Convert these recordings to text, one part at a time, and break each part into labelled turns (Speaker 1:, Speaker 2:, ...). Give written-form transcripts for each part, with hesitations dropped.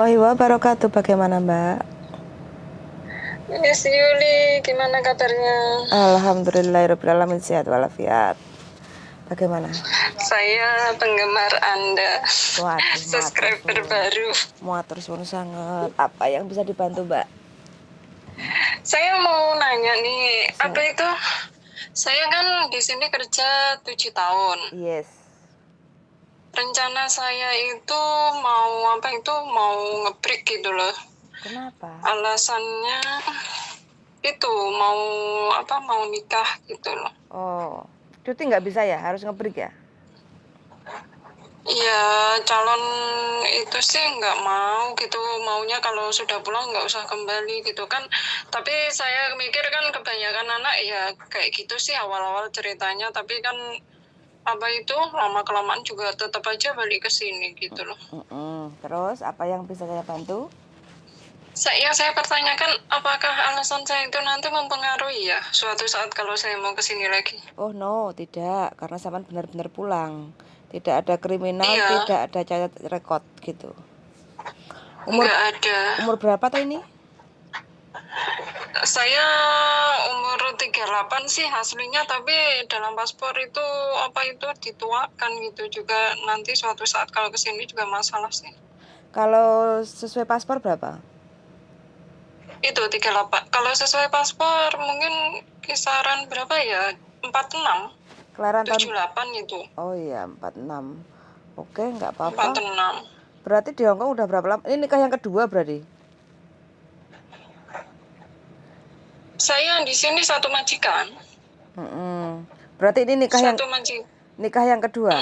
Speaker 1: Wabarakatuh. Bagaimana Mbak?
Speaker 2: Miss Yuli, gimana kabarnya?
Speaker 1: Alhamdulillahirrahmanirrahim, sehat walafiat. Bagaimana?
Speaker 2: Saya penggemar Anda,
Speaker 1: Waduh, matur
Speaker 2: subscriber
Speaker 1: suwun.
Speaker 2: baru.
Speaker 1: Matur suwun sangat. Apa yang bisa dibantu Mbak?
Speaker 2: Saya mau nanya nih, apa itu? Saya kan di sini kerja 7 tahun.
Speaker 1: Yes.
Speaker 2: Rencana saya itu mau nge-break gitu loh.
Speaker 1: Kenapa?
Speaker 2: Alasannya itu mau nikah gitu loh.
Speaker 1: Oh, cuti nggak bisa ya? Harus ngebreak ya?
Speaker 2: Iya, calon itu sih nggak mau gitu, maunya kalau sudah pulang nggak usah kembali gitu kan. Tapi saya mikir kan kebanyakan anak ya kayak gitu sih awal-awal ceritanya, tapi kan lama-kelamaan juga tetap aja balik ke sini gitu loh.
Speaker 1: Terus apa yang bisa saya bantu?
Speaker 2: Saya pertanyakan, apakah alasan saya itu nanti mempengaruhi ya suatu saat kalau saya mau ke sini lagi?
Speaker 1: Oh no, tidak. Karena sampean benar-benar pulang. Tidak ada kriminal,
Speaker 2: Iya,
Speaker 1: tidak ada cacat rekod gitu.
Speaker 2: nggak ada.
Speaker 1: Umur berapa tuh ini?
Speaker 2: Saya umur 38 sih aslinya, tapi dalam paspor itu dituakan gitu juga, nanti suatu saat kalau kesini juga masalah sih.
Speaker 1: Kalau sesuai paspor berapa?
Speaker 2: Itu 38. Kalau sesuai paspor mungkin kisaran berapa ya? 46,
Speaker 1: Kelahiran tahun.
Speaker 2: 78 itu.
Speaker 1: Oh iya, 46. Oke, nggak apa-apa.
Speaker 2: 46.
Speaker 1: Berarti di Hongkong udah berapa lama? Ini nikah yang kedua berarti?
Speaker 2: Saya di sini satu majikan.
Speaker 1: Berarti ini
Speaker 2: Satu majikan.
Speaker 1: nikah yang kedua?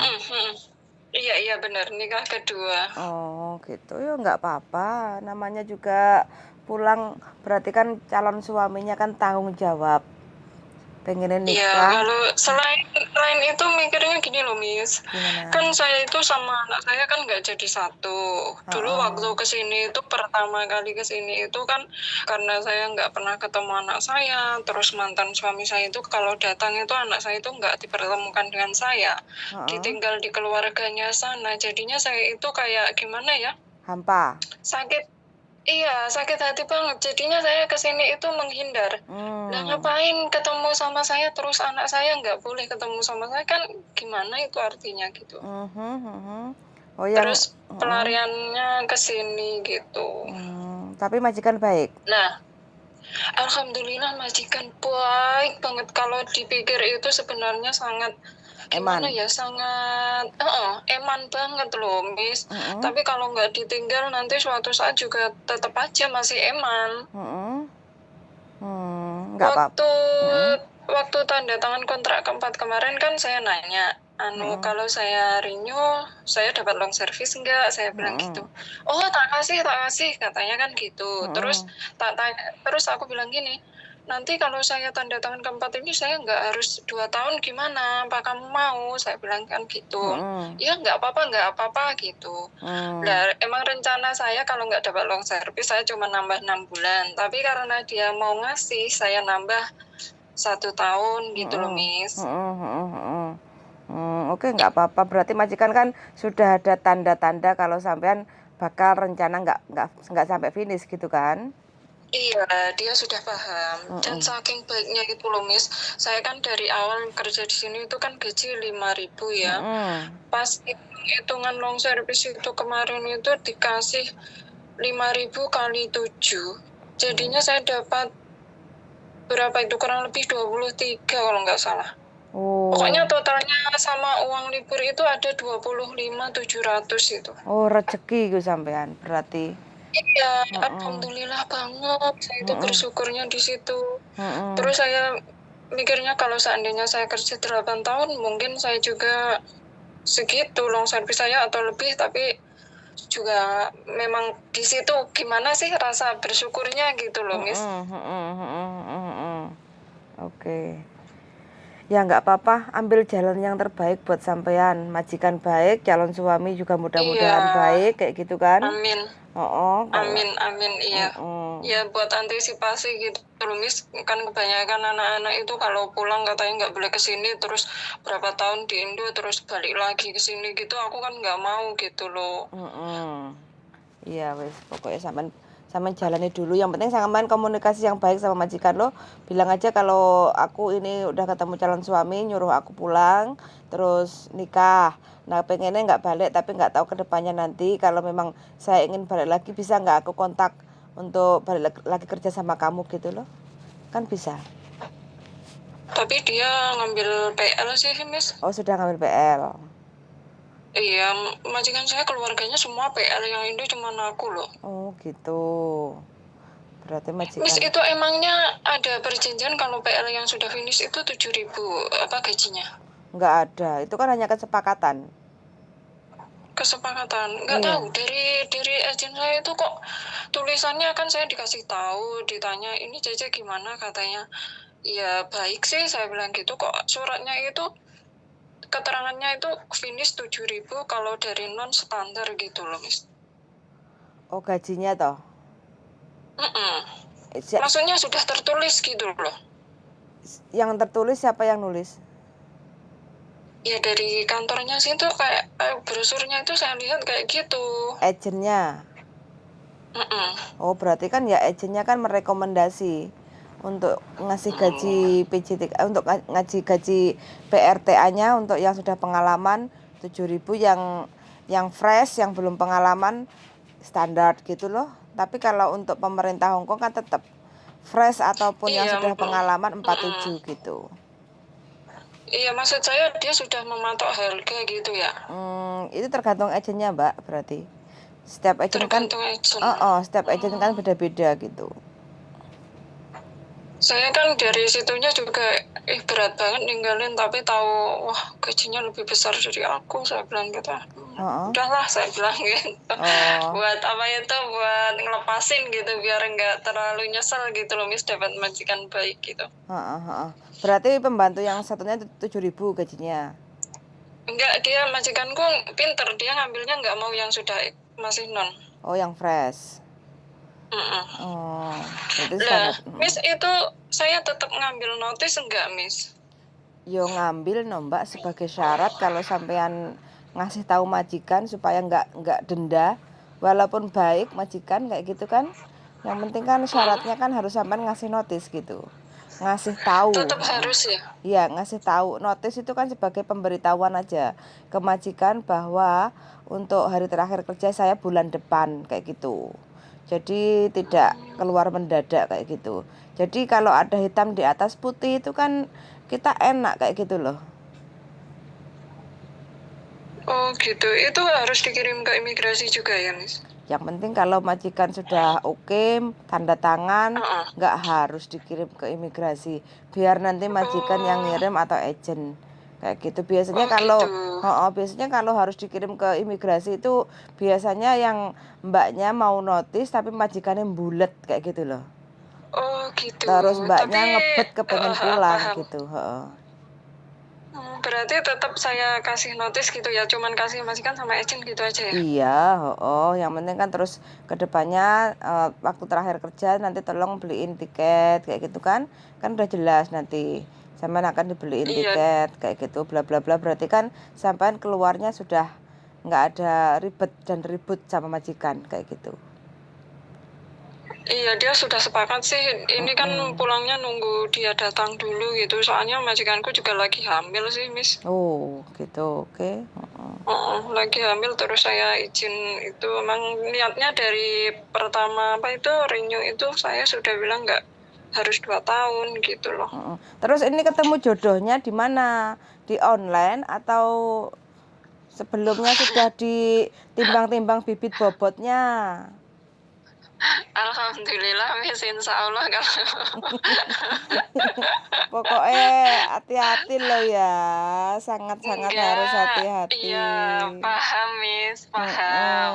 Speaker 2: Iya benar, nikah kedua.
Speaker 1: Oh gitu ya, nggak apa-apa. Namanya juga pulang, berarti kan calon suaminya kan tanggung jawab. Pengennya
Speaker 2: Iya,
Speaker 1: nikah.
Speaker 2: kalau selain itu mikirnya gini loh, Miss.
Speaker 1: Gimana?
Speaker 2: Kan saya itu sama anak saya kan nggak jadi satu. Dulu waktu kesini itu pertama kali kesini itu kan karena saya nggak pernah ketemu anak saya, terus mantan suami saya itu kalau datang itu anak saya itu nggak dipertemukan dengan saya, ditinggal di keluarganya sana. Jadinya saya itu kayak gimana ya?
Speaker 1: Hampa.
Speaker 2: Sakit. Iya, sakit hati banget. Jadinya saya kesini itu menghindar. Nah, ngapain ketemu sama saya terus anak saya nggak boleh ketemu sama saya, kan gimana itu artinya gitu.
Speaker 1: Oh yang
Speaker 2: Terus pelariannya kesini gitu.
Speaker 1: tapi majikan baik.
Speaker 2: Nah, alhamdulillah majikan baik banget. Kalau dipikir itu sebenarnya sangat gimana ya, sangat eman banget loh, Miss. Tapi kalau nggak ditinggal nanti suatu saat juga tetap aja masih eman.
Speaker 1: Nggak apa-apa.
Speaker 2: Waktu tanda tangan kontrak keempat kemarin kan saya nanya, kalau saya renew, saya dapat long service enggak? Saya bilang gitu. Oh, tak kasih, katanya kan gitu. Terus aku bilang gini, nanti kalau saya tanda tangan keempat ini saya nggak harus 2 tahun gimana? Apa kamu mau? Saya bilang kan gitu. Iya, nggak apa-apa gitu. Nah, emang rencana saya kalau nggak dapat long service saya cuma nambah 6 bulan. Tapi karena dia mau ngasih, saya nambah 1 tahun gitu loh, Miss.
Speaker 1: Oke, nggak apa-apa. Berarti majikan kan sudah ada tanda-tanda kalau sampean bakal rencana nggak sampai finish gitu kan?
Speaker 2: Iya, dia sudah paham. Dan saking baiknya itu loh, Miss. Saya kan dari awal kerja di sini itu kan gaji 5.000 ya. Pas hitungan long service itu kemarin itu dikasih 5.000 kali 7. Jadinya saya dapat berapa itu, kurang lebih 23 kalau nggak salah. Pokoknya totalnya sama uang libur itu ada 25.700 itu.
Speaker 1: Oh, rezeki gue sampean berarti.
Speaker 2: Iya, alhamdulillah banget. Saya itu bersyukurnya di situ. Terus saya mikirnya kalau seandainya saya kerja 8 tahun, mungkin saya juga segitu long service saya atau lebih, tapi juga memang di situ gimana sih rasa bersyukurnya gitu loh, Miss.
Speaker 1: Oke. Ya nggak apa-apa, ambil jalan yang terbaik buat sampean. Majikan baik, calon suami juga mudah-mudahan baik, kayak gitu kan?
Speaker 2: Amin. Amin, iya. Ya buat antisipasi gitu loh, Miss. Kan kebanyakan anak-anak itu kalau pulang katanya nggak boleh kesini, terus berapa tahun di Indo terus balik lagi ke sini gitu. Aku kan nggak mau gitu loh.
Speaker 1: Iya wes, pokoknya sampean jalani dulu. Yang penting sampean komunikasi yang baik sama majikan lo. Bilang aja kalau aku ini udah ketemu calon suami, nyuruh aku pulang, terus nikah. Nah pengennya nggak balik, tapi nggak tahu kedepannya nanti. Kalau memang saya ingin balik lagi, bisa nggak aku kontak untuk balik lagi kerja sama kamu gitu loh? Kan bisa.
Speaker 2: Tapi dia ngambil PL sih, Miss.
Speaker 1: Oh sudah ngambil PL.
Speaker 2: Iya, majikan saya keluarganya semua PL, yang Indo cuma aku loh.
Speaker 1: Oh gitu. Berarti
Speaker 2: Miss,
Speaker 1: majikan.
Speaker 2: itu emangnya ada perjanjian kalau PL yang sudah finish itu 7.000 apa gajinya?
Speaker 1: Nggak ada, itu kan hanya kesepakatan.
Speaker 2: Kesepakatan. Nggak
Speaker 1: Iya.
Speaker 2: tahu, dari agen saya itu kok tulisannya kan saya dikasih tahu, ditanya ini Cece gimana, katanya ya baik sih, saya bilang gitu. Kok suratnya itu keterangannya itu finish 7.000 kalau dari non standar gitu loh, Miss.
Speaker 1: Oh gajinya toh.
Speaker 2: Maksudnya sudah tertulis gitu loh.
Speaker 1: Yang tertulis siapa yang nulis?
Speaker 2: Ya dari kantornya sih tuh kayak brosurnya itu saya lihat kayak gitu.
Speaker 1: Agennya. Oh berarti kan ya agennya kan merekomendasi untuk ngasih gaji PJT, untuk ngaji gaji PRTA-nya untuk yang sudah pengalaman 7.000, yang fresh, yang belum pengalaman standar gitu loh. Tapi kalau untuk pemerintah Hong Kong kan tetap fresh ataupun yang
Speaker 2: Iya,
Speaker 1: sudah pengalaman 47 gitu.
Speaker 2: Iya, maksud saya dia sudah mematok harga gitu ya.
Speaker 1: Itu tergantung agennya Mbak, berarti setiap agen kan
Speaker 2: Tergantung agen.
Speaker 1: setiap agen kan beda-beda gitu.
Speaker 2: Saya kan dari situnya juga berat banget ninggalin, tapi tahu wah gajinya lebih besar dari aku, saya bilang gitu. Udahlah, saya bilang gitu. Buat apa itu, buat ngelepasin gitu biar nggak terlalu nyesel gitu loh, Miss, dapat majikan baik gitu.
Speaker 1: Berarti pembantu yang satunya 7.000 gajinya?
Speaker 2: Enggak, dia majikanku pinter, dia ngambilnya nggak mau yang sudah masih non.
Speaker 1: Oh yang fresh. Berarti
Speaker 2: Lah,
Speaker 1: standar.
Speaker 2: Miss, itu saya tetap ngambil notis enggak, Miss?
Speaker 1: Yo ngambil no Mbak, sebagai syarat kalau sampean ngasih tahu majikan supaya nggak denda, walaupun baik majikan kayak gitu kan. Yang penting kan syaratnya kan harus sampean ngasih notis gitu, ngasih tahu.
Speaker 2: Tetap harus ya?
Speaker 1: Iya, ngasih tahu. Notis itu kan sebagai pemberitahuan aja ke majikan bahwa untuk hari terakhir kerja saya bulan depan kayak gitu. Jadi tidak keluar mendadak kayak gitu. Jadi kalau ada hitam di atas putih itu kan kita enak kayak gitu loh.
Speaker 2: Oh gitu, itu harus dikirim ke imigrasi juga ya, Miss?
Speaker 1: Yang penting kalau majikan sudah oke, tanda tangan, nggak harus dikirim ke imigrasi. Biar nanti majikan yang ngirim atau agent kayak gitu. Biasanya biasanya kalau harus dikirim ke imigrasi itu biasanya yang mbaknya mau notis tapi majikannya bulet kayak gitu loh.
Speaker 2: Oh gitu.
Speaker 1: Terus mbaknya
Speaker 2: Tapi
Speaker 1: ngebet kepengen pulang
Speaker 2: paham.
Speaker 1: gitu.
Speaker 2: Berarti tetap saya kasih notis gitu ya, cuman kasih majikan sama agent gitu aja ya?
Speaker 1: Iya, yang penting kan terus kedepannya waktu terakhir kerja nanti tolong beliin tiket kayak gitu kan udah jelas nanti sampean akan dibeliin tiket kayak gitu bla bla bla, berarti kan sampean keluarnya sudah nggak ada ribet dan ribut sama majikan kayak gitu.
Speaker 2: Iya, dia sudah sepakat sih. Ini kan pulangnya nunggu dia datang dulu gitu. Soalnya majikanku juga lagi hamil sih, Miss.
Speaker 1: Oh, gitu. Oke.
Speaker 2: Lagi hamil terus saya izin itu. Emang niatnya dari pertama apa itu renew itu saya sudah bilang nggak harus 2 tahun gitu loh.
Speaker 1: Terus ini ketemu jodohnya di mana? Di online atau sebelumnya sudah ditimbang-timbang bibit bobotnya?
Speaker 2: Alhamdulillah, Miss, insya Allah kalau
Speaker 1: Pokoknya hati-hati loh ya, sangat-sangat harus hati-hati.
Speaker 2: Iya, paham, Miss, paham.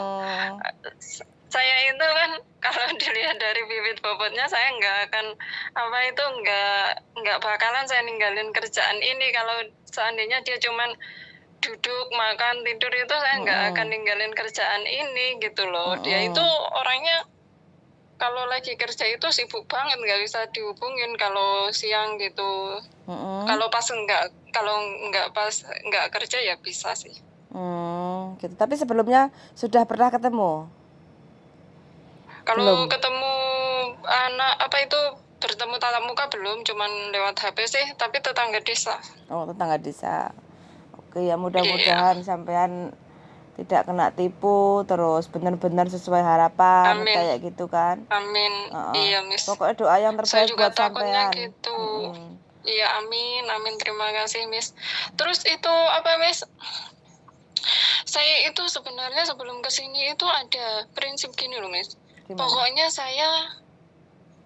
Speaker 2: Saya itu kan kalau dilihat dari bibit bobotnya saya nggak akan nggak bakalan saya ninggalin kerjaan ini. Kalau seandainya dia cuman duduk makan tidur itu saya nggak akan ninggalin kerjaan ini gitu loh. Dia itu orangnya kalau lagi kerja itu sibuk banget, nggak bisa dihubungin kalau siang gitu. Kalau nggak pas nggak kerja ya bisa sih.
Speaker 1: Gitu. Tapi sebelumnya sudah pernah ketemu?
Speaker 2: Kalau
Speaker 1: Belum.
Speaker 2: ketemu anak apa itu bertemu tatap muka belum, cuman lewat HP sih, tapi tetangga desa.
Speaker 1: Oh, tetangga desa. Oke, ya
Speaker 2: Iya.
Speaker 1: mudah-mudahan sampean tidak kena tipu, terus benar-benar sesuai harapan
Speaker 2: Amin.
Speaker 1: kayak gitu kan.
Speaker 2: Amin. Iya, Miss.
Speaker 1: Pokoknya doa yang
Speaker 2: Saya
Speaker 1: terbaik
Speaker 2: juga
Speaker 1: buat
Speaker 2: takutnya
Speaker 1: sampean.
Speaker 2: gitu. Iya, amin, amin. Terima kasih, Miss. Terus itu apa, Miss? Saya itu sebenarnya sebelum kesini itu ada prinsip gini loh, Miss.
Speaker 1: Gimana?
Speaker 2: Pokoknya saya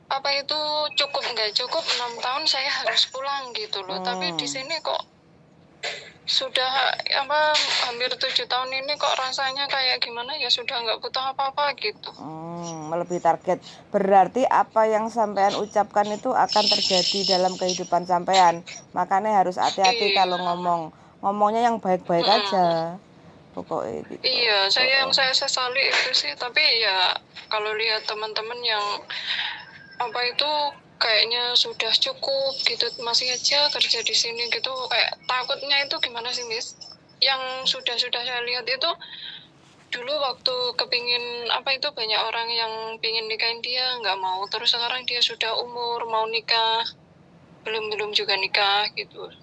Speaker 2: apa itu nggak cukup 6 tahun saya harus pulang gitu loh. Tapi di sini kok sudah apa hampir 7 tahun ini kok rasanya kayak gimana ya, sudah nggak butuh apa-apa gitu.
Speaker 1: Melebihi target. Berarti apa yang sampean ucapkan itu akan terjadi dalam kehidupan sampean. Makanya harus hati-hati
Speaker 2: Iya.
Speaker 1: kalau ngomongnya yang baik-baik aja. Pokoknya gitu.
Speaker 2: Iya, yang saya sesali itu sih, tapi ya kalau lihat teman-teman yang apa itu kayaknya sudah cukup gitu, masih aja kerja di sini gitu, kayak takutnya itu gimana sih, Miss? Yang sudah saya lihat itu dulu waktu kepingin apa itu banyak orang yang pingin nikahin dia nggak mau, terus sekarang dia sudah umur mau nikah belum juga nikah gitu.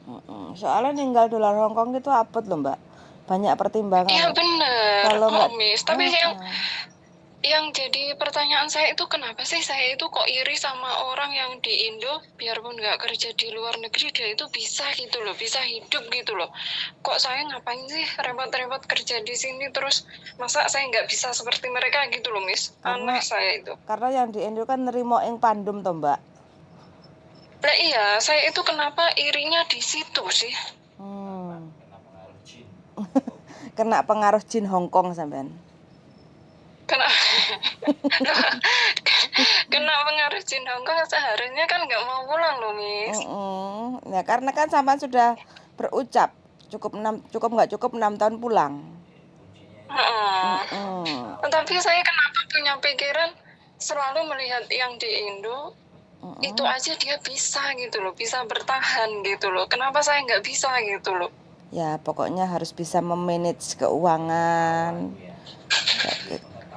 Speaker 1: Soalnya ninggal dolar Hongkong itu apet loh Mbak, banyak pertimbangan.
Speaker 2: Iya bener,
Speaker 1: Kalau nggak,
Speaker 2: Miss. Tapi yang jadi pertanyaan saya itu kenapa sih saya itu kok iri sama orang yang di Indo biarpun nggak kerja di luar negeri dia itu bisa gitu loh, bisa hidup gitu loh. Kok saya ngapain sih repot-repot kerja di sini terus masa saya nggak bisa seperti mereka gitu loh, Miss? Aneh saya itu.
Speaker 1: Karena yang di Indo kan nerimo ing pandum toh Mbak.
Speaker 2: Nah iya, saya itu kenapa irinya di situ sih?
Speaker 1: Kena pengaruh jin Hongkong sampean.
Speaker 2: Kena pengaruh jin Hongkong seharusnya kan nggak mau pulang loh, Miss.
Speaker 1: Ya karena kan sampean sudah berucap cukup 6 tahun pulang.
Speaker 2: Tapi saya kenapa punya pikiran selalu melihat yang di Indo itu aja dia bisa gitu loh, bisa bertahan gitu loh. Kenapa saya nggak bisa gitu loh?
Speaker 1: Ya pokoknya harus bisa memanage keuangan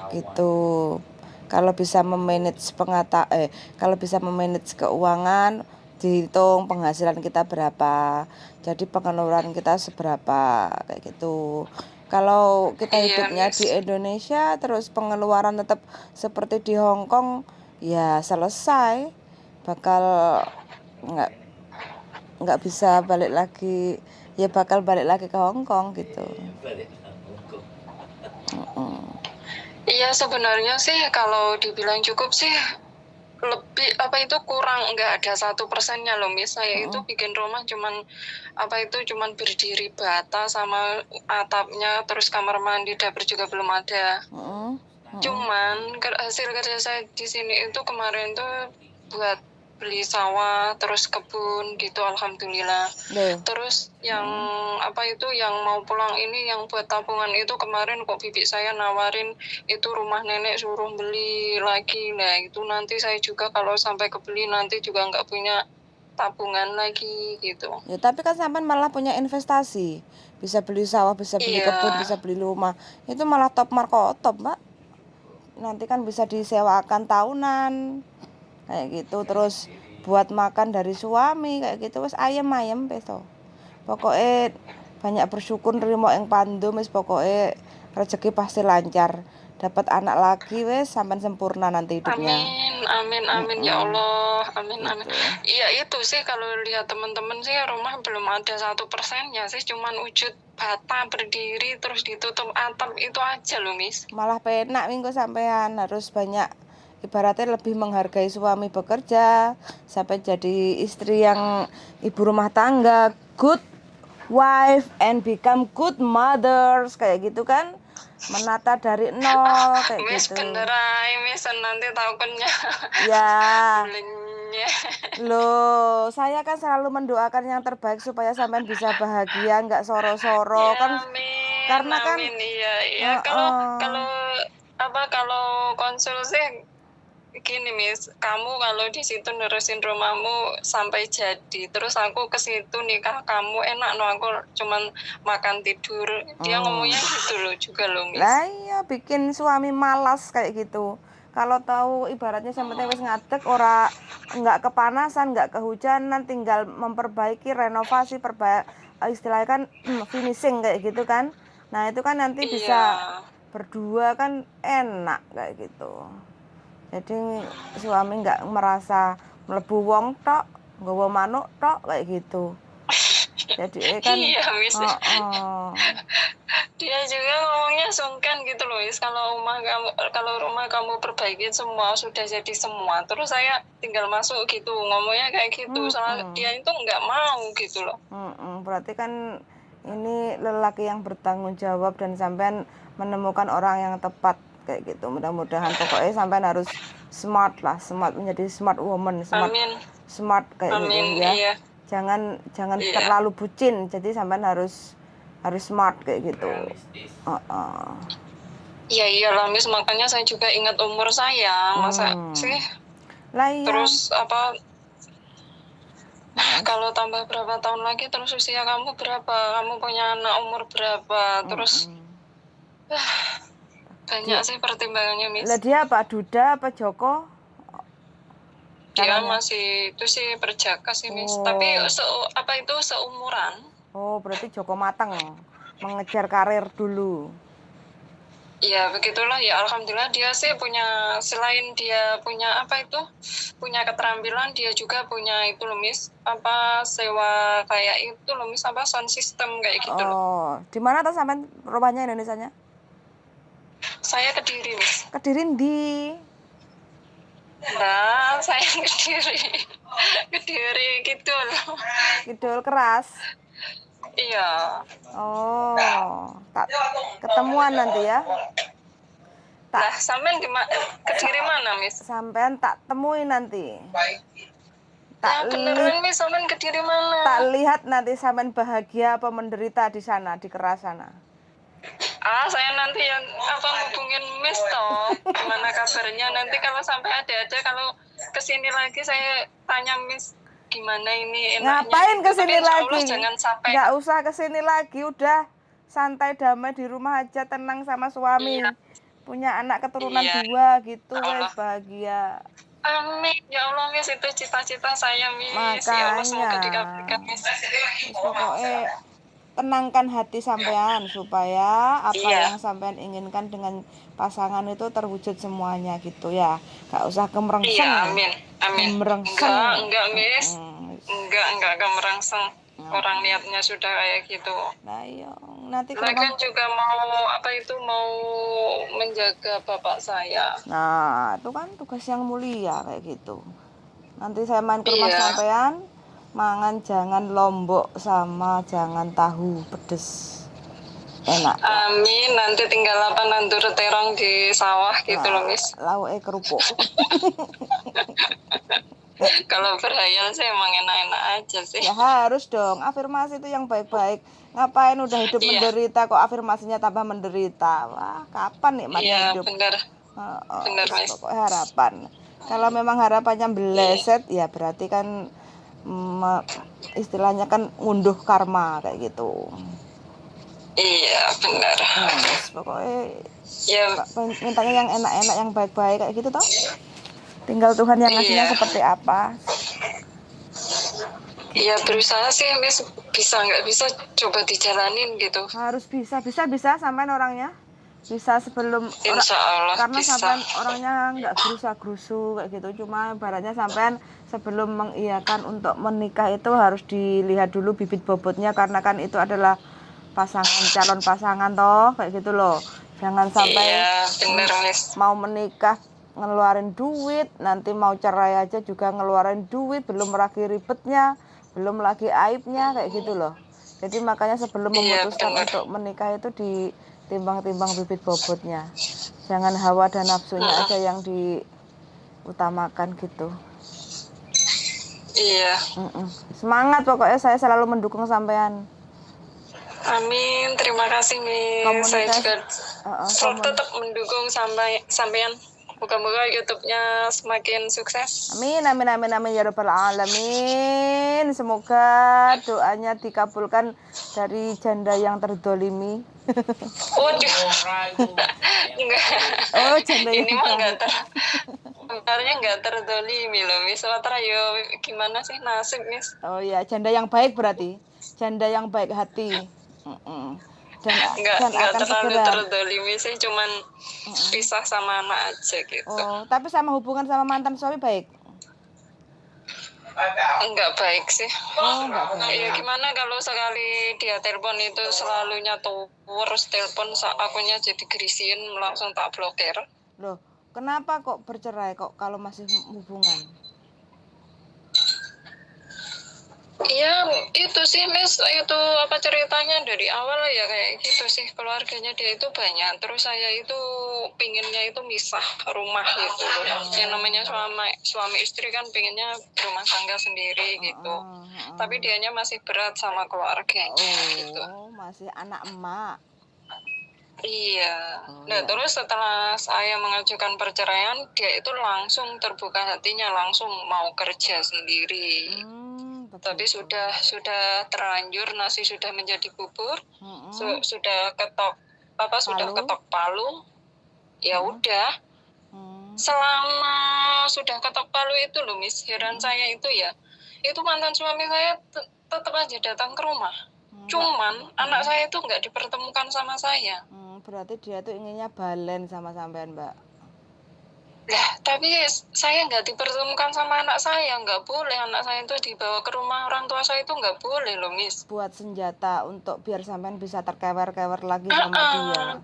Speaker 1: gitu. Kalau bisa memanage kalau bisa memanage keuangan, dihitung penghasilan kita berapa, jadi pengeluaran kita seberapa kayak gitu. Kalau kita hidupnya di Indonesia terus pengeluaran tetap seperti di Hongkong, ya selesai, bakal nggak bisa balik lagi, ya bakal balik lagi ke Hongkong gitu.
Speaker 2: Iya sebenarnya sih kalau dibilang cukup sih lebih apa itu kurang, nggak ada 1%-nya loh, Miss. Saya itu bikin rumah cuman berdiri bata sama atapnya, terus kamar mandi, dapur juga belum ada. Cuman hasil kerja saya di sini itu kemarin tuh buat beli sawah, terus kebun gitu, alhamdulillah. Terus yang apa itu yang mau pulang ini yang buat tabungan itu kemarin kok bibi saya nawarin itu rumah nenek suruh beli lagi. Nah itu nanti saya juga kalau sampai kebeli nanti juga nggak punya tabungan lagi gitu.
Speaker 1: Ya tapi kan sampean malah punya investasi, bisa beli sawah, bisa beli kebun, bisa beli rumah, itu malah top markotop Mbak. Nanti kan bisa disewakan tahunan kayak gitu, terus buat makan dari suami kayak gitu, wes ayem peso. Pokoknya banyak bersyukur nerimo yang pandum, wes pokoknya rezeki pasti lancar, dapat anak lagi wes sampai sempurna nanti hidupnya.
Speaker 2: Amin ya Allah, amin. Iya itu sih kalau lihat teman-teman sih rumah belum ada 1%-nya sih, cuman wujud bata berdiri terus ditutup atap itu aja loh, Miss.
Speaker 1: Malah penak minggu sampean harus banyak, ibaratnya lebih menghargai suami bekerja sampai jadi istri yang ibu rumah tangga, good wife and become good mothers kayak gitu kan, menata dari nol kayak
Speaker 2: Miss
Speaker 1: gitu.
Speaker 2: Kenderai, Miss nanti takutnya.
Speaker 1: Ya. Loh, saya kan selalu mendoakan yang terbaik supaya sampean bisa bahagia, nggak soro-soro
Speaker 2: ya,
Speaker 1: kan.
Speaker 2: Amin,
Speaker 1: Karena kan
Speaker 2: iya. Kalau konsul sih gini, Miss, kamu kalau di situ nerusin rumahmu sampai jadi, terus aku ke situ nikah kamu enak no, aku cuman makan tidur. Dia ngomongnya gitu loh juga loh, Miss.
Speaker 1: Lah iya, bikin suami malas kayak gitu. Kalau tahu ibaratnya yang penting wis ngadeg, ora nggak kepanasan, nggak kehujanan, tinggal memperbaiki, renovasi, istilahnya kan finishing kayak gitu kan. Nah itu kan nanti bisa
Speaker 2: Iya.
Speaker 1: berdua kan enak kayak gitu. Jadi suami nggak merasa mlebu wong tok, nggawa manuk tok kayak gitu. Jadi kan
Speaker 2: Iya, Miss. Dia juga ngomongnya sungkan gitu loh, Miss. Kalau rumah kamu perbaikin semua, sudah jadi semua. Terus saya tinggal masuk gitu, ngomongnya kayak gitu. Soalnya dia itu nggak mau gitu loh.
Speaker 1: Berarti kan ini lelaki yang bertanggung jawab dan sampean menemukan orang yang tepat kayak gitu. Mudah-mudahan pokoknya sampean harus smart lah, menjadi smart woman, smart kayak gitu ya.
Speaker 2: Iya.
Speaker 1: Jangan terlalu bucin, jadi sampean harus smart kayak gitu.
Speaker 2: Iya iyalah Miss, makanya saya juga ingat umur saya, masa sih.
Speaker 1: Lah iya.
Speaker 2: Terus apa? Kalau tambah berapa tahun lagi, terus usia kamu berapa? Kamu punya anak umur berapa? Terus banyak sih pertimbangannya, Miss.
Speaker 1: Lah dia apa? Duda apa Joko?
Speaker 2: Dia masih itu sih perjaka sih, Miss. Tapi seumuran.
Speaker 1: Oh, berarti Joko matang, mengejar karir dulu.
Speaker 2: Iya, begitulah ya. Alhamdulillah dia sih selain dia punya punya keterampilan, dia juga punya itu loh, Miss. Sewa kayak itu loh, Miss, sound system kayak gitu loh.
Speaker 1: Oh, di mana tuh sampean rumahnya Indonesianya?
Speaker 2: Saya Kediri, Miss.
Speaker 1: Kediri di?
Speaker 2: Nah, saya Kediri. Kediri Kidul.
Speaker 1: Kidul keras.
Speaker 2: Iya.
Speaker 1: Oh, tak ketemuan nanti ya.
Speaker 2: Lah, sampean Kediri mana, Miss?
Speaker 1: Sampean tak temui nanti.
Speaker 2: Beneran, Miss, sampean Kediri mana?
Speaker 1: Tak lihat nanti sampean bahagia apa menderita di sana, di keras sana.
Speaker 2: Saya nanti yang ngubungin Miss toh. Gimana kabarnya? Nanti kalau sampai ada kalau kesini lagi saya tanya Miss gimana ini enaknya.
Speaker 1: Ngapain kesini lagi?
Speaker 2: Jangan sampai.
Speaker 1: Nggak usah kesini lagi, udah santai damai di rumah aja, tenang sama suami. Iya. Punya anak keturunan 2 gitu, guys, bahagia.
Speaker 2: Amin, ya Allah, Miss, itu cita-cita saya, Miss.
Speaker 1: Makanya,
Speaker 2: ya Allah, semoga dikabulkan, Miss.
Speaker 1: Pokoknya tenangkan hati sampean supaya apa yang sampean inginkan dengan pasangan itu terwujud semuanya gitu ya. Gak usah kemerengseng.
Speaker 2: Iya, amin. Enggak, Miss. Enggak kemerengseng. Orang niatnya sudah kayak gitu.
Speaker 1: Nah, iya. Nanti
Speaker 2: kan juga mau menjaga bapak saya.
Speaker 1: Nah, itu kan tugas yang mulia kayak gitu. Nanti saya main ke rumah sampean, mangan jangan lombok sama jangan tahu pedes. Enak.
Speaker 2: Amin, nanti tinggal nandur terong di sawah gitu loh, Miss.
Speaker 1: Lauke kerupuk.
Speaker 2: Kalau berhayal sih emang enak-enak aja sih.
Speaker 1: Ya harus dong, afirmasi itu yang baik-baik. Ngapain udah hidup menderita kok afirmasinya tambah menderita. Wah, kapan nikmatnya hidup?
Speaker 2: Iya, benar, Miss.
Speaker 1: Pokoknya harapan. Kalau memang harapannya beleset, ya berarti kan istilahnya kan ngunduh karma kayak gitu.
Speaker 2: Iya, benar.
Speaker 1: Pokoknya mintanya yang enak-enak, yang baik-baik kayak gitu toh. Tinggal Tuhan yang ngasihnya seperti apa.
Speaker 2: Iya, berusaha sih, Miss. Bisa nggak bisa coba dijalanin gitu.
Speaker 1: Harus bisa sampean orangnya. Bisa sebelum
Speaker 2: Insya Allah
Speaker 1: karena
Speaker 2: bisa.
Speaker 1: sampean orangnya nggak gerusa-gerusu kayak gitu, cuma ibaratnya sampean sebelum mengiyakan untuk menikah itu harus dilihat dulu bibit bobotnya, karena kan itu adalah calon pasangan toh kayak gitu loh. Jangan sampai
Speaker 2: bener, Miss.
Speaker 1: Mau menikah ngeluarin duit, nanti mau cerai aja juga ngeluarin duit, belum lagi ribetnya, belum lagi aibnya kayak gitu loh. Jadi makanya sebelum memutuskan untuk menikah itu ditimbang-timbang bibit bobotnya. Jangan hawa dan nafsunya aja yang diutamakan gitu.
Speaker 2: Iya.
Speaker 1: Semangat, pokoknya saya selalu mendukung sampean.
Speaker 2: Amin, terima kasih, Miss. Saya juga tetap mendukung sampean. Moga-moga YouTube-nya semakin sukses.
Speaker 1: Amin ya rabbal alamin. Semoga doanya dikabulkan dari janda yang terdolimi.
Speaker 2: Waduh, enggak.
Speaker 1: Oh, janda
Speaker 2: Ini
Speaker 1: yang
Speaker 2: mah enggak
Speaker 1: baik.
Speaker 2: sebenarnya enggak terdolimi loh, Miss. Matra yo gimana sih nasib, Miss?
Speaker 1: Oh ya, janda yang baik berarti. Janda yang baik hati. Mm-mm. Dan
Speaker 2: Enggak
Speaker 1: akan
Speaker 2: terlalu
Speaker 1: segera.
Speaker 2: terdolimi sih, cuman
Speaker 1: Mm-mm.
Speaker 2: pisah sama anak aja gitu.
Speaker 1: Oh, tapi sama hubungan sama mantan suami baik.
Speaker 2: Enggak baik sih.
Speaker 1: Oh, nggak
Speaker 2: Ya
Speaker 1: baik.
Speaker 2: gimana kalau sekali dia telepon itu selalunya terus telepon, akunya jadi gerisin, langsung tak blokir.
Speaker 1: Loh, kenapa kok bercerai kok kalau masih hubungan?
Speaker 2: Iya, itu sih Miss, itu apa ceritanya dari awal ya kayak gitu sih, keluarganya dia itu banyak, terus saya itu pinginnya itu misah rumah gitu loh. Yang namanya suami istri kan pinginnya rumah tangga sendiri gitu, tapi dianya masih berat sama keluarganya gitu.
Speaker 1: Oh, masih anak emak.
Speaker 2: Iya.
Speaker 1: Oh
Speaker 2: Nah,
Speaker 1: ya.
Speaker 2: terus setelah saya mengajukan perceraian, dia itu langsung terbuka hatinya, langsung mau kerja sendiri. Tapi
Speaker 1: Begitu.
Speaker 2: sudah terlanjur, nasi sudah menjadi bubur,
Speaker 1: Mm-mm.
Speaker 2: sudah ketok sudah
Speaker 1: Palu.
Speaker 2: ketok palu. Ya
Speaker 1: Mm-mm.
Speaker 2: udah,
Speaker 1: Mm.
Speaker 2: selama sudah ketok palu itu loh, Miss, heran saya itu ya, itu mantan suami saya tetap aja datang ke rumah.
Speaker 1: Enggak.
Speaker 2: Cuman anak saya itu nggak dipertemukan sama saya.
Speaker 1: Berarti dia tuh inginnya balen sama sampean, Mbak.
Speaker 2: Lah, tapi saya nggak dipertemukan sama anak saya, nggak boleh anak saya itu dibawa ke rumah orang tua saya, itu nggak boleh loh, Miss.
Speaker 1: Buat senjata untuk biar sampean bisa terkewer-kewer lagi sama dia.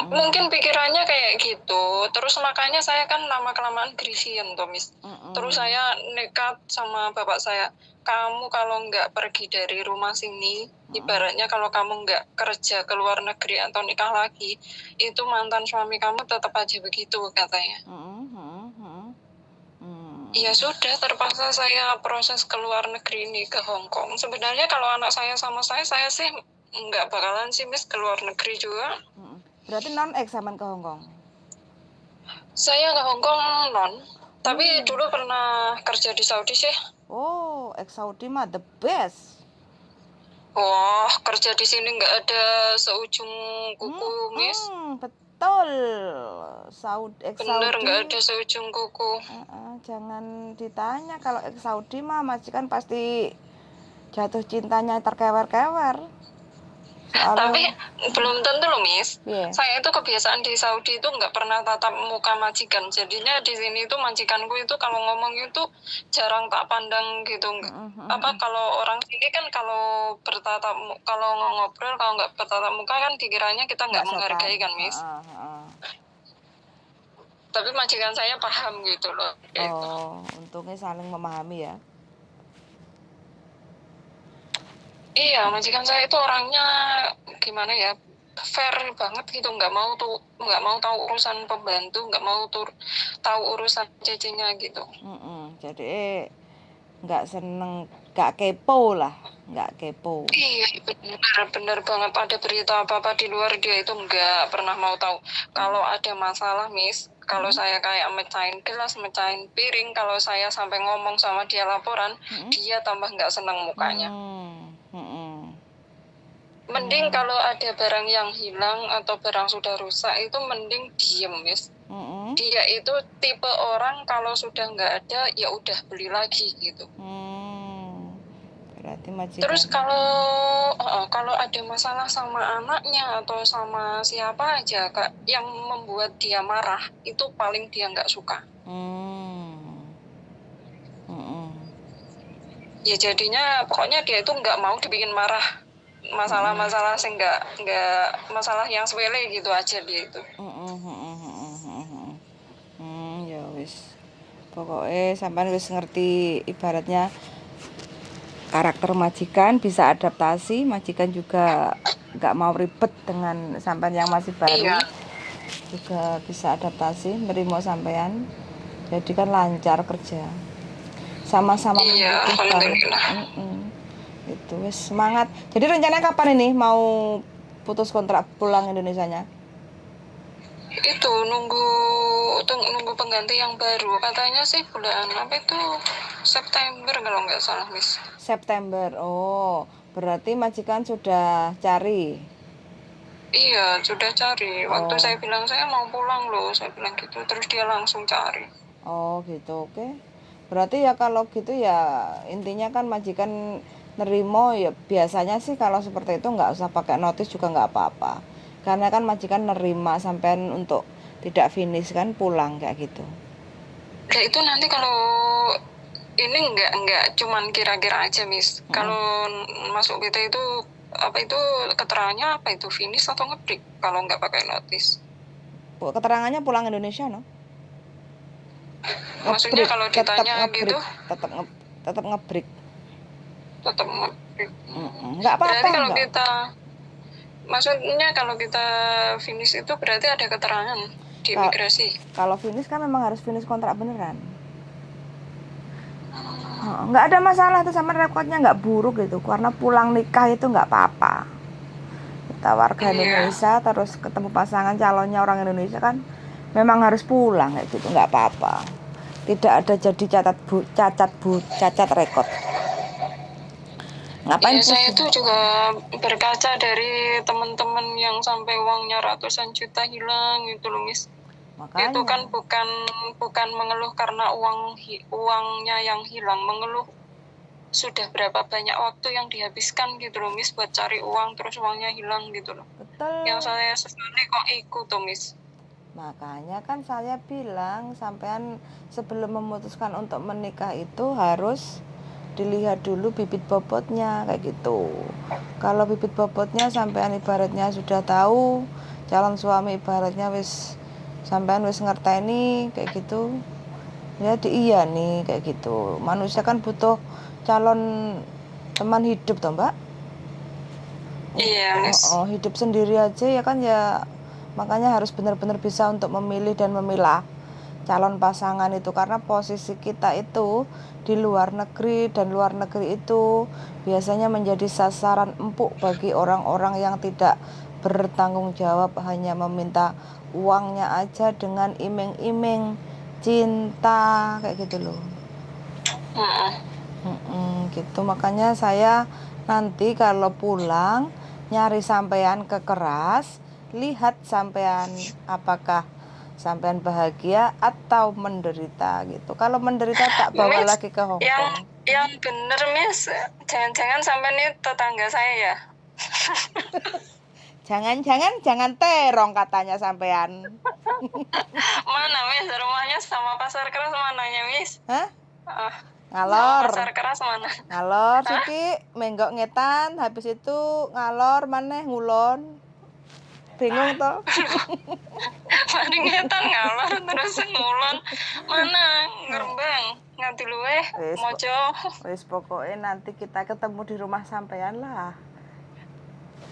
Speaker 2: Mungkin pikirannya kayak gitu, terus makanya saya kan lama-kelamaan grisian tuh, Miss. Terus saya nekat sama bapak saya, kamu kalau nggak pergi dari rumah sini, ibaratnya kalau kamu nggak kerja ke luar negeri atau nikah lagi, itu mantan suami kamu tetap aja begitu, katanya. Ya sudah, terpaksa saya proses ke luar negeri ini, ke Hong Kong. Sebenarnya kalau anak saya sama saya sih nggak bakalan sih, Miss, ke luar negeri juga.
Speaker 1: Berarti non-ex sampean ke Hong Kong?
Speaker 2: Saya ke Hong Kong non, tapi dulu pernah kerja di Saudi sih.
Speaker 1: Oh, ex Saudi mah the best.
Speaker 2: Wah, kerja di sini nggak ada seujung kuku, Miss.
Speaker 1: Betul. Ex
Speaker 2: Bener,
Speaker 1: Saudi.
Speaker 2: nggak ada seujung kuku.
Speaker 1: Jangan ditanya, kalau ex Saudi mah majikan pasti jatuh cintanya terkewer-kewer.
Speaker 2: Tapi belum tentu loh, Miss.
Speaker 1: Yeah.
Speaker 2: Saya itu kebiasaan di Saudi itu nggak pernah tatap muka majikan. Jadinya di sini itu majikanku itu kalau ngomong itu jarang tak pandang gitu. Kalau orang sini kan kalau kalau ngobrol, kalau nggak bertatap muka kan dikiranya kita nggak menghargai kan, Miss. Tapi majikan saya paham gitu loh.
Speaker 1: Untungnya saling memahami ya.
Speaker 2: Iya, majikan saya itu orangnya gimana ya, fair banget gitu, nggak mau tahu urusan pembantu, nggak mau tahu urusan cecinya gitu.
Speaker 1: Jadi nggak seneng, nggak kepo lah, nggak kepo.
Speaker 2: Iya, benar banget. Ada berita apa di luar, dia itu nggak pernah mau tahu. Kalau ada masalah, Miss, kalau saya kayak mecahin gelas, mecahin piring, kalau saya sampai ngomong sama dia laporan, dia tambah nggak seneng mukanya. Mending kalau ada barang yang hilang atau barang sudah rusak itu mending diem, Miss. Dia itu tipe orang kalau sudah nggak ada ya udah beli lagi gitu.
Speaker 1: Berarti majikan.
Speaker 2: Terus kalau ada masalah sama anaknya atau sama siapa aja Kak, yang membuat dia marah, itu paling dia nggak suka. Ya jadinya pokoknya dia itu nggak mau dibikin marah. Masalah-masalah nggak masalah yang sepele gitu aja dia itu.
Speaker 1: Ya wis, pokoknya sampean wis ngerti ibaratnya karakter majikan, bisa adaptasi. Majikan juga nggak mau ribet dengan sampean yang masih baru. Iya. Juga bisa adaptasi, nerimo sampean, jadi kan lancar kerja, sama-sama membutuhkan. Itu wis semangat. Jadi rencananya kapan ini mau putus kontrak pulang Indonesianya?
Speaker 2: Itu nunggu pengganti yang baru, katanya sih bulan apa itu, September kalau nggak salah, Miss.
Speaker 1: September. Oh, berarti majikan sudah cari.
Speaker 2: Iya, sudah cari. Waktu
Speaker 1: Oh,
Speaker 2: saya bilang saya mau pulang loh, saya bilang gitu. Terus dia langsung cari.
Speaker 1: oh gitu, oke. Berarti ya kalau gitu ya intinya kan majikan nerimo ya biasanya sih kalau seperti itu nggak usah pakai notis juga nggak apa-apa. Karena kan majikan nerima sampean untuk tidak finish kan pulang kayak gitu.
Speaker 2: Nah itu nanti kalau ini nggak cuman kira-kira aja, Miss.
Speaker 1: Mm-mm.
Speaker 2: Kalau masuk PT itu apa itu keterangannya apa itu finish atau ngebreak kalau nggak pakai notis?
Speaker 1: Keterangannya pulang Indonesia no?
Speaker 2: Maksudnya
Speaker 1: Ngebreak,
Speaker 2: kalau
Speaker 1: tetap
Speaker 2: ditanya gitu
Speaker 1: ngebreak, tetap ngebreak.
Speaker 2: tetap ngebreak.
Speaker 1: Nggak
Speaker 2: Berarti
Speaker 1: apa-apa,
Speaker 2: kalau
Speaker 1: nggak.
Speaker 2: maksudnya kalau kita finish itu berarti ada keterangan di imigrasi.
Speaker 1: Kalau finish kan memang harus finish kontrak beneran. Nggak ada masalah tuh sama rekodnya nggak buruk gitu karena pulang nikah itu nggak apa-apa. Kita warga
Speaker 2: Iya.
Speaker 1: Indonesia terus ketemu pasangan calonnya orang Indonesia kan memang harus pulang kayak gitu nggak apa-apa. Tidak ada jadi cacat rekod. Ngapain
Speaker 2: Iya, saya
Speaker 1: pusing?
Speaker 2: itu juga berkaca dari teman-teman yang sampai uangnya ratusan juta hilang gitu loh, Miss. Itu
Speaker 1: Makanya
Speaker 2: kan bukan mengeluh karena uangnya yang hilang, mengeluh sudah berapa banyak waktu yang dihabiskan gitu loh, Miss, buat cari uang terus uangnya hilang gitu loh. Yang
Speaker 1: betul.
Speaker 2: saya sesali kok ikut tuh, Miss.
Speaker 1: Makanya kan saya bilang sampean sebelum memutuskan untuk menikah itu harus dilihat dulu bibit bobotnya kayak gitu. Kalau bibit bobotnya sampean ibaratnya sudah tahu, calon suami ibaratnya wis sampean wis ngerteni kayak gitu. Ya iya nih kayak gitu. Manusia kan butuh calon teman hidup toh, Mbak.
Speaker 2: Iya, Miss.
Speaker 1: Hidup sendiri aja ya kan ya makanya harus benar-benar bisa untuk memilih dan memilah calon pasangan itu karena posisi kita itu di luar negeri dan luar negeri itu biasanya menjadi sasaran empuk bagi orang-orang yang tidak bertanggung jawab hanya meminta uangnya aja dengan iming-iming cinta kayak gitu loh. Gitu makanya saya nanti kalau pulang nyari sampean ke Keras lihat sampean apakah sampean bahagia atau menderita gitu. Kalau menderita tak bawa
Speaker 2: Miss,
Speaker 1: lagi ke Hong
Speaker 2: yang
Speaker 1: Kong.
Speaker 2: yang bener, Miss. Jangan-jangan sampai ini tetangga saya ya.
Speaker 1: Jangan terong katanya sampean.
Speaker 2: Mana, Miss? Rumahnya sama Pasar Keras mananya, Miss?
Speaker 1: Hah?
Speaker 2: Ah, sama
Speaker 1: Ngalor.
Speaker 2: Pasar Keras mana?
Speaker 1: Ngalor Siti, menggok ngetan, habis itu ngalor maneh ngulon. Bingung toh?
Speaker 2: Paringetan ngalor terus ngulon. Mana ngerbang ngati luweh
Speaker 1: Wis,
Speaker 2: mojo.
Speaker 1: wis pokoknya nanti kita ketemu di rumah sampean lah.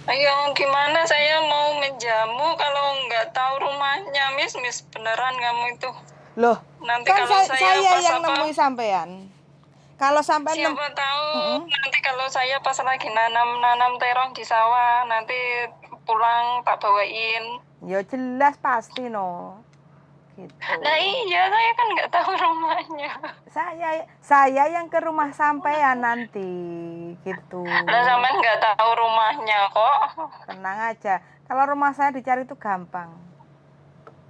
Speaker 2: Ayo gimana saya mau menjamu kalau nggak tahu rumahnya, Miss? Miss beneran kamu itu.
Speaker 1: Loh,
Speaker 2: Nanti
Speaker 1: kan
Speaker 2: kalau
Speaker 1: saya
Speaker 2: pas
Speaker 1: yang nemui sampean. Kalau sampean
Speaker 2: siapa tahu nanti kalau saya pas lagi nanam terong di sawah, nanti pulang tak bawain.
Speaker 1: ya jelas pasti no. Gitu.
Speaker 2: Nah iya, saya kan nggak tahu rumahnya.
Speaker 1: Saya yang ke rumah sampean nanti. Gitu.
Speaker 2: Lah sampean nggak tahu rumahnya kok.
Speaker 1: Tenang aja. Kalau rumah saya dicari itu gampang.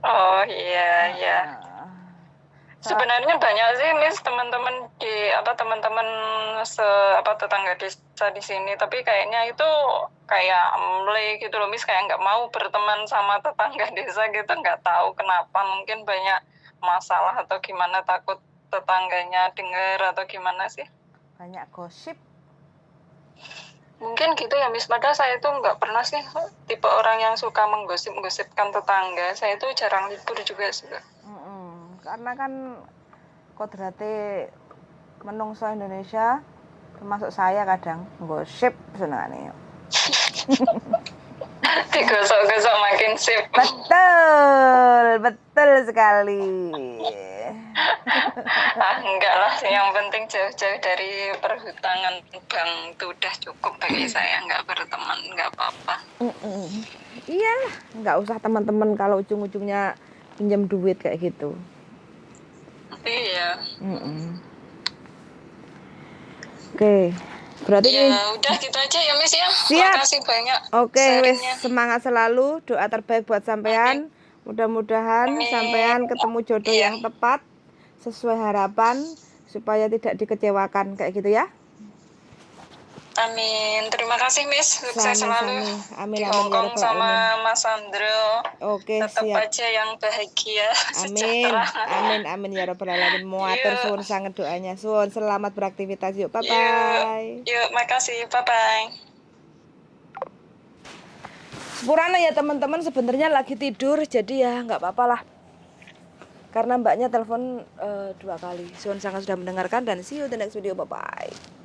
Speaker 2: Oh iya iya. Sebenarnya
Speaker 1: So,
Speaker 2: banyak sih, Miss, teman-teman teman-teman tetangga desa di sini, tapi kayaknya itu kayak amble gitu loh, Miss, kayak nggak mau berteman sama tetangga desa gitu, nggak tahu kenapa, mungkin banyak masalah atau gimana, takut tetangganya dengar atau gimana sih.
Speaker 1: banyak gosip.
Speaker 2: Mungkin gitu ya, Miss. Padahal saya itu nggak pernah sih tipe orang yang suka menggosip-gosipkan tetangga. Saya itu jarang libur juga sih.
Speaker 1: Karena kan kodrate menungso Indonesia termasuk saya kadang gosip senengane.
Speaker 2: Digosok-gosok makin sip.
Speaker 1: Betul sekali.
Speaker 2: Enggak lah, yang penting jauh-jauh dari perhutangan bang itu udah cukup bagi saya, nggak berteman, nggak apa-apa.
Speaker 1: Iya, nggak usah teman-teman kalau ujung-ujungnya pinjam duit kayak gitu.
Speaker 2: Iya.
Speaker 1: Oke, Berarti
Speaker 2: Ya udah gitu aja ya Miss ya.
Speaker 1: Siap.
Speaker 2: Makasih banyak
Speaker 1: Oke, wes
Speaker 2: sharingnya.
Speaker 1: semangat selalu. Doa terbaik buat
Speaker 2: Amin.
Speaker 1: sampean. Mudah-mudahan
Speaker 2: Amin.
Speaker 1: sampean ketemu jodoh
Speaker 2: Iya.
Speaker 1: yang tepat sesuai harapan supaya tidak dikecewakan kayak gitu ya.
Speaker 2: Amin. Terima kasih Miss. Sukses selalu
Speaker 1: Sami-sami. Amin
Speaker 2: di
Speaker 1: amin ya
Speaker 2: Hongkong
Speaker 1: rabbal alamin.
Speaker 2: sama Mas Sandro.
Speaker 1: Oke,
Speaker 2: Tetap
Speaker 1: siap.
Speaker 2: aja yang bahagia,
Speaker 1: Amin.
Speaker 2: sejahtera.
Speaker 1: Amin ya rabbal alamin. Muatur
Speaker 2: Yuk.
Speaker 1: suwun sangat doanya. Suwun selamat beraktivitas yuk. Bye
Speaker 2: Yuk.
Speaker 1: bye.
Speaker 2: Yuk, makasih. Bye bye.
Speaker 1: Sepurana ya teman-teman, sebenarnya lagi tidur jadi ya nggak apa-apa lah. Karena mbaknya telepon 2 kali. Suwun sangat sudah mendengarkan dan see you the next video. Bye bye.